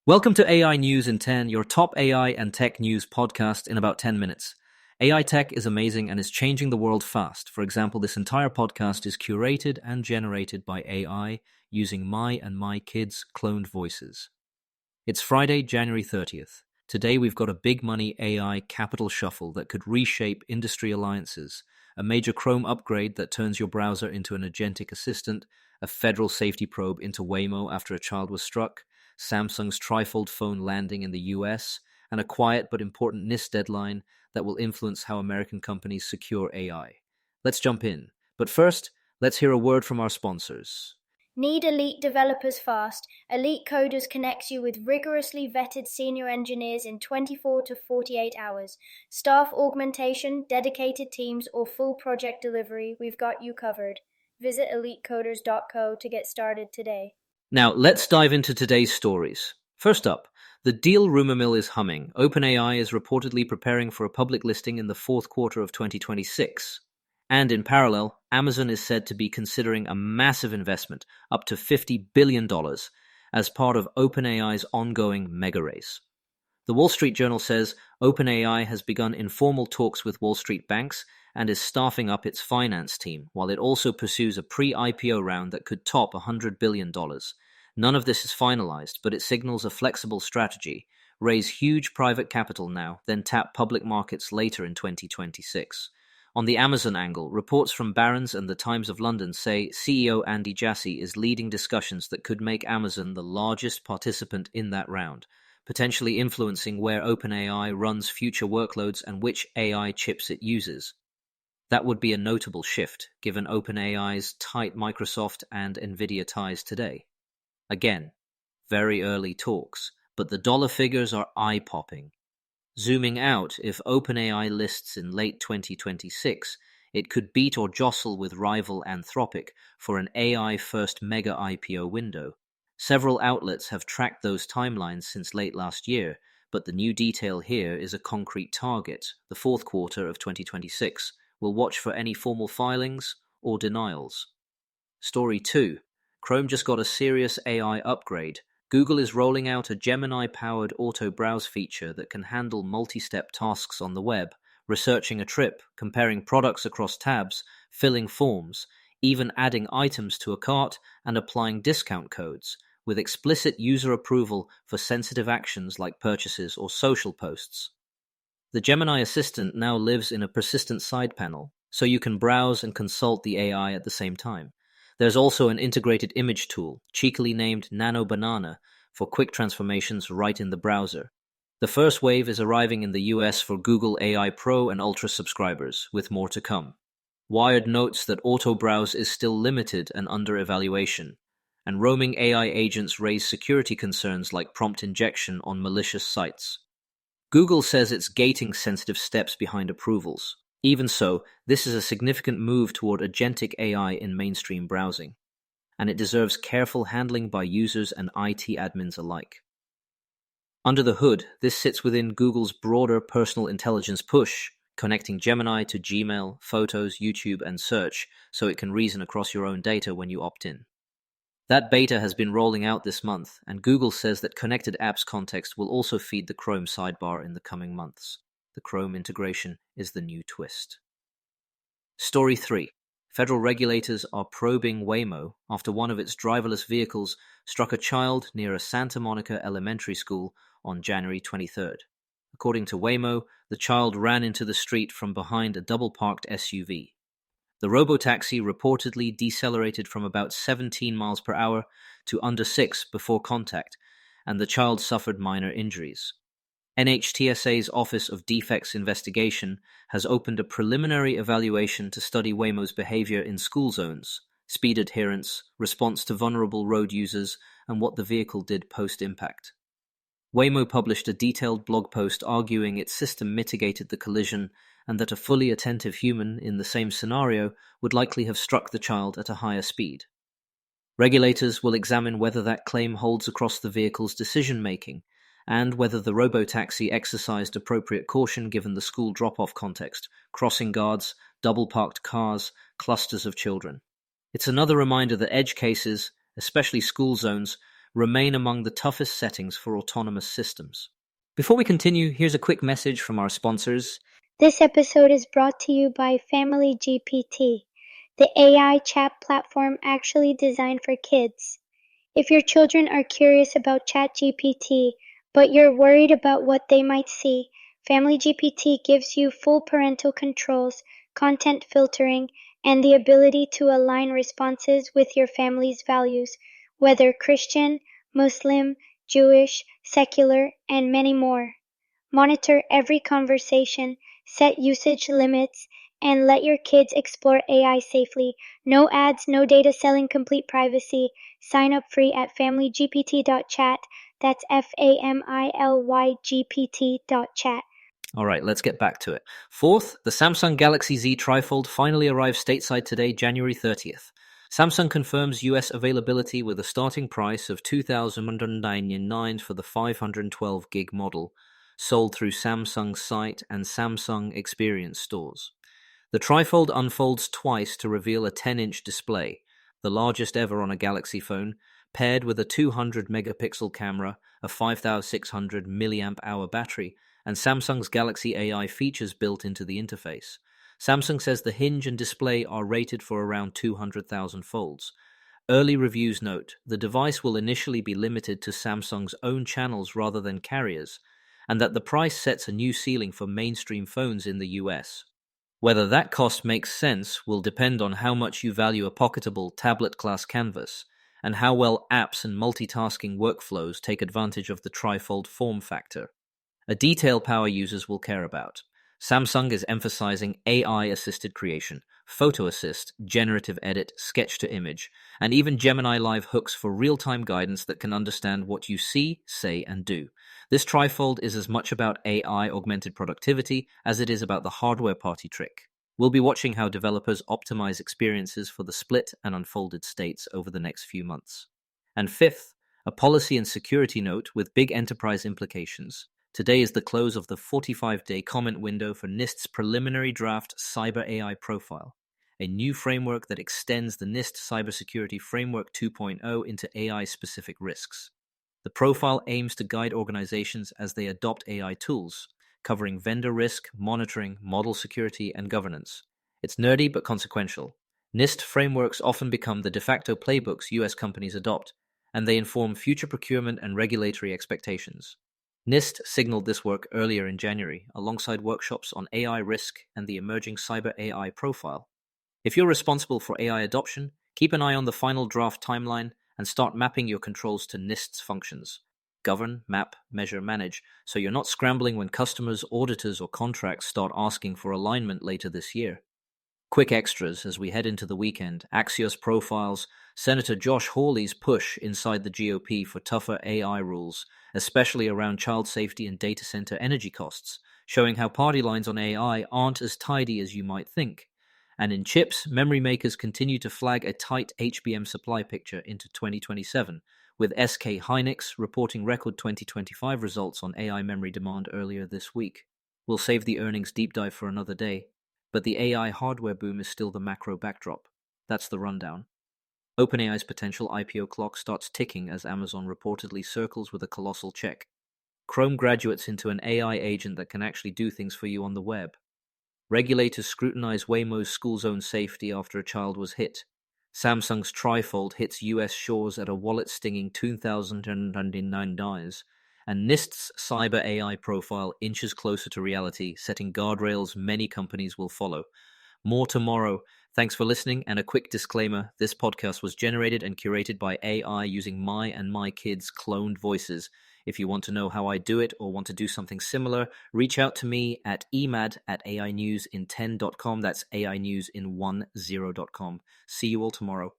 Welcome to AI News in 10, your top AI and tech news podcast in about 10 minutes. AI tech is amazing and is changing the world fast. For example, this entire podcast is curated and generated by AI using my and my kids' cloned voices. It's Friday, January 30th. Today we've got a big money AI capital shuffle that could reshape industry alliances, a major Chrome upgrade that turns your browser into an agentic assistant, a federal safety probe into Waymo after a child was struck, Samsung's TriFold phone landing in the US, and a quiet but important NIST deadline that will influence how American companies secure AI. Let's jump in. But first, let's hear a word from our sponsors. Need elite developers fast? Elite Coders connects you with rigorously vetted senior engineers in 24 to 48 hours. Staff augmentation, dedicated teams, or full project delivery, we've got you covered. Visit elitecoders.co to get started today. Now, let's dive into today's stories. First up, the deal rumor mill is humming. OpenAI is reportedly preparing for a public listing in the fourth quarter of 2026. And in parallel, Amazon is said to be considering a massive investment, up to $50 billion, as part of OpenAI's ongoing mega race. The Wall Street Journal says OpenAI has begun informal talks with Wall Street banks and is staffing up its finance team, while it also pursues a pre-IPO round that could top $100 billion. None of this is finalized, but it signals a flexible strategy: raise huge private capital now, then tap public markets later in 2026. On the Amazon angle, reports from Barron's and the Times of London say CEO Andy Jassy is leading discussions that could make Amazon the largest participant in that round, potentially influencing where OpenAI runs future workloads and which AI chips it uses. That would be a notable shift, given OpenAI's tight Microsoft and Nvidia ties today. Again, very early talks, but the dollar figures are eye-popping. Zooming out, if OpenAI lists in late 2026, it could beat or jostle with rival Anthropic for an AI-first mega IPO window. Several outlets have tracked those timelines since late last year, but the new detail here is a concrete target, the fourth quarter of 2026. We'll watch for any formal filings or denials. Story 2. Chrome just got a serious AI upgrade. Google is rolling out a Gemini-powered auto-browse feature that can handle multi-step tasks on the web, researching a trip, comparing products across tabs, filling forms, even adding items to a cart and applying discount codes, with explicit user approval for sensitive actions like purchases or social posts. The Gemini Assistant now lives in a persistent side panel, so you can browse and consult the AI at the same time. There's also an integrated image tool, cheekily named Nano Banana, for quick transformations right in the browser. The first wave is arriving in the US for Google AI Pro and Ultra subscribers, with more to come. Wired notes that auto-browse is still limited and under evaluation, and roaming AI agents raise security concerns like prompt injection on malicious sites. Google says it's gating sensitive steps behind approvals. Even so, this is a significant move toward agentic AI in mainstream browsing, and it deserves careful handling by users and IT admins alike. Under the hood, this sits within Google's broader personal intelligence push, connecting Gemini to Gmail, Photos, YouTube, and Search so it can reason across your own data when you opt in. That beta has been rolling out this month, and Google says that connected apps context will also feed the Chrome sidebar in the coming months. The Chrome integration is the new twist. Story 3. Federal regulators are probing Waymo after one of its driverless vehicles struck a child near a Santa Monica elementary school on January 23rd. According to Waymo, the child ran into the street from behind a double-parked SUV. The robotaxi reportedly decelerated from about 17 miles per hour to under 6 before contact, and the child suffered minor injuries. NHTSA's Office of Defects Investigation has opened a preliminary evaluation to study Waymo's behavior in school zones, speed adherence, response to vulnerable road users, and what the vehicle did post-impact. Waymo published a detailed blog post arguing its system mitigated the collision and that a fully attentive human in the same scenario would likely have struck the child at a higher speed. Regulators will examine whether that claim holds across the vehicle's decision-making and whether the robotaxi exercised appropriate caution given the school drop-off context, crossing guards, double-parked cars, clusters of children. It's another reminder that edge cases, especially school zones, remain among the toughest settings for autonomous systems. Before we continue, here's a quick message from our sponsors. This episode is brought to you by Family GPT, the AI chat platform actually designed for kids. If your children are curious about ChatGPT, but you're worried about what they might see, Family GPT gives you full parental controls, content filtering, and the ability to align responses with your family's values, whether Christian, Muslim, Jewish, secular, and many more. Monitor every conversation, set usage limits, and let your kids explore AI safely. No ads, no data selling, complete privacy. Sign up free at familygpt.chat. That's FAMILYGPT.chat. All right, let's get back to it. Fourth, the Samsung Galaxy Z TriFold finally arrived stateside today, January 30th. Samsung confirms US availability with a starting price of $2,199 for the 512 gig model, sold through Samsung's site and Samsung Experience stores. The TriFold unfolds twice to reveal a 10-inch display, the largest ever on a Galaxy phone, paired with a 200-megapixel camera, a 5,600 mAh battery, and Samsung's Galaxy AI features built into the interface. Samsung says the hinge and display are rated for around 200,000 folds. Early reviews note the device will initially be limited to Samsung's own channels rather than carriers, and that the price sets a new ceiling for mainstream phones in the US. Whether that cost makes sense will depend on how much you value a pocketable tablet-class canvas, and how well apps and multitasking workflows take advantage of the TriFold form factor. A detail power users will care about. Samsung is emphasizing AI-assisted creation, photo assist, generative edit, sketch to image, and even Gemini Live hooks for real-time guidance that can understand what you see, say, and do. This TriFold is as much about AI-augmented productivity as it is about the hardware party trick. We'll be watching how developers optimize experiences for the split and unfolded states over the next few months. And fifth, a policy and security note with big enterprise implications. Today is the close of the 45-day comment window for NIST's preliminary draft Cyber AI Profile, a new framework that extends the NIST Cybersecurity Framework 2.0 into AI-specific risks. The profile aims to guide organizations as they adopt AI tools, covering vendor risk, monitoring, model security, and governance. It's nerdy but consequential. NIST frameworks often become the de facto playbooks US companies adopt, and they inform future procurement and regulatory expectations. NIST signaled this work earlier in January, alongside workshops on AI risk and the emerging Cyber AI Profile. If you're responsible for AI adoption, keep an eye on the final draft timeline and start mapping your controls to NIST's functions. Govern, map, measure, manage, so you're not scrambling when customers, auditors, or contracts start asking for alignment later this year. Quick extras as we head into the weekend. Axios profiles Senator Josh Hawley's push inside the GOP for tougher AI rules, especially around child safety and data center energy costs, showing how party lines on AI aren't as tidy as you might think. And in chips, memory makers continue to flag a tight HBM supply picture into 2027, with SK Hynix reporting record 2025 results on AI memory demand earlier this week. We'll save the earnings deep dive for another day. But the AI hardware boom is still the macro backdrop. That's the rundown. OpenAI's potential IPO clock starts ticking as Amazon reportedly circles with a colossal check. Chrome graduates into an AI agent that can actually do things for you on the web. Regulators scrutinize Waymo's school zone safety after a child was hit. Samsung's TriFold hits US shores at a wallet-stinging $2,099. And NIST's Cyber AI Profile inches closer to reality, setting guardrails many companies will follow. More tomorrow. Thanks for listening, and a quick disclaimer, this podcast was generated and curated by AI using my and my kids' cloned voices. If you want to know how I do it or want to do something similar, reach out to me at emad@ainewsin10.com. That's AInewsin10.com. See you all tomorrow.